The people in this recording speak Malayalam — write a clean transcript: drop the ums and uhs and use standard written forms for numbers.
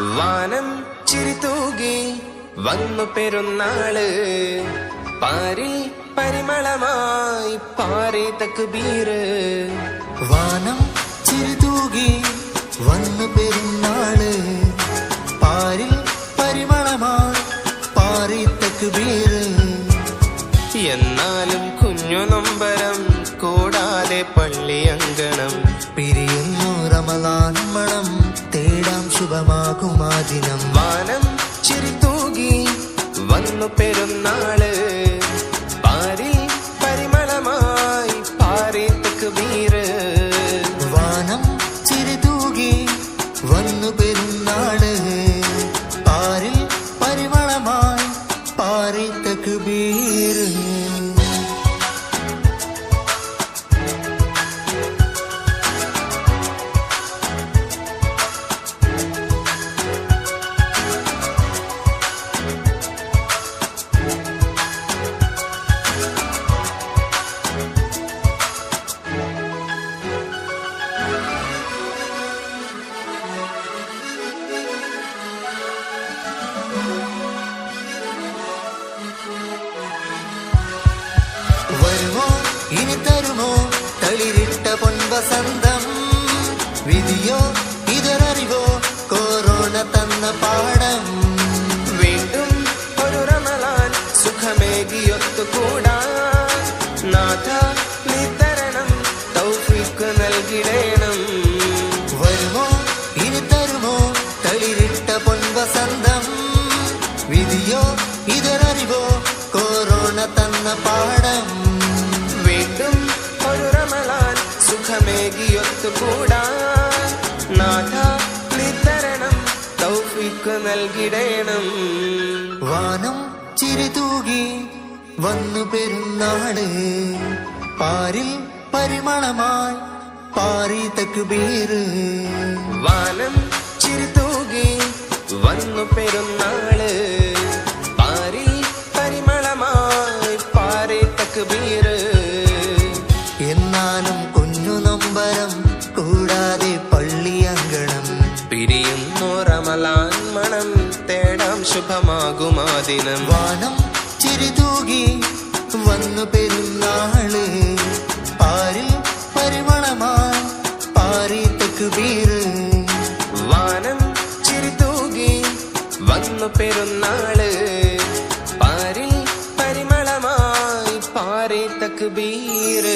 വാനം ചിരിതൂകി വന്നു പെരുന്നാള് പാരിൽ പരിമളമായി പാറി തക്ബീർ. വാനം ചിരിതൂകി വന്നു പെരുന്നാള് പാരിൽ പരിമളമായി പാറി തക്ബീർ. എന്നാലും കുഞ്ഞു നൊമ്പരം കൂടാതെ പള്ളിയങ്കണം പിരിയുന്നു റമളാൻ മണം തേടാം ശുഭമാകുമാ ദിനം. വാനം ചിരിതൂകി വന്നു പെരുന്നാള് പാരിൽ പരിമളമായി പാറി തക്ബീർ. വാനം ചിരിതൂകി വന്നു പെരുന്നാള് പാരിൽ പരിമളമായി പാറി തക്ബീർ. വരുമോ ഇനി തരുമോ തളിരിട്ട പൊൻവസന്തം. വിധിയോ ഇതൊരറിവോ കൊറോണ തന്ന പാഠം. വീണ്ടും ഒരു റമളാൻ സുഖമേകിയൊത്തുകൂടാൻ നാഥ നീ തരണം തൗഫീഖ് നൽകിടേണം. വരുമോ ഇനി തരുമോ തളിരിട്ട പൊൻവസന്തം. വിധിയോ ഇതൊരറിവോ കൊറോണ തന്ന പാഠം. വീണ്ടും ഒരു റമളാൻ സുഖമേകിയൊത്തുകൂടാൻ നാഥ നീ തരണം തൗഫീഖ് നൽകിടേണം. വാനം ചിരിതൂകി വന്നു പെരുന്നാള് പാരിൽ പരിമളമായി പാറി തക്ബീർ. വാനം ചിരിതൂകി വന്നു പെരുന്നാള് പാരിൽ പരിമളമായി പാറി തക്ബീർ. എന്നാലും കുഞ്ഞു നൊമ്പരം കൂടാതെ പള്ളിയങ്കണം പിരിയുന്നു റമളാൻ മണം തേടാം ശുഭമാകുമാ ദിനം. വാനം ചിരിതൂകി വന്നു പെരുന്നാള് പാരിൽ പരിമളമായി പാറി തക്ബീർ. വാനം ചിരിതൂകി വന്നു പെരുന്നാള് പാരിൽ പരിമളമായി പാറി തക്ബീർ.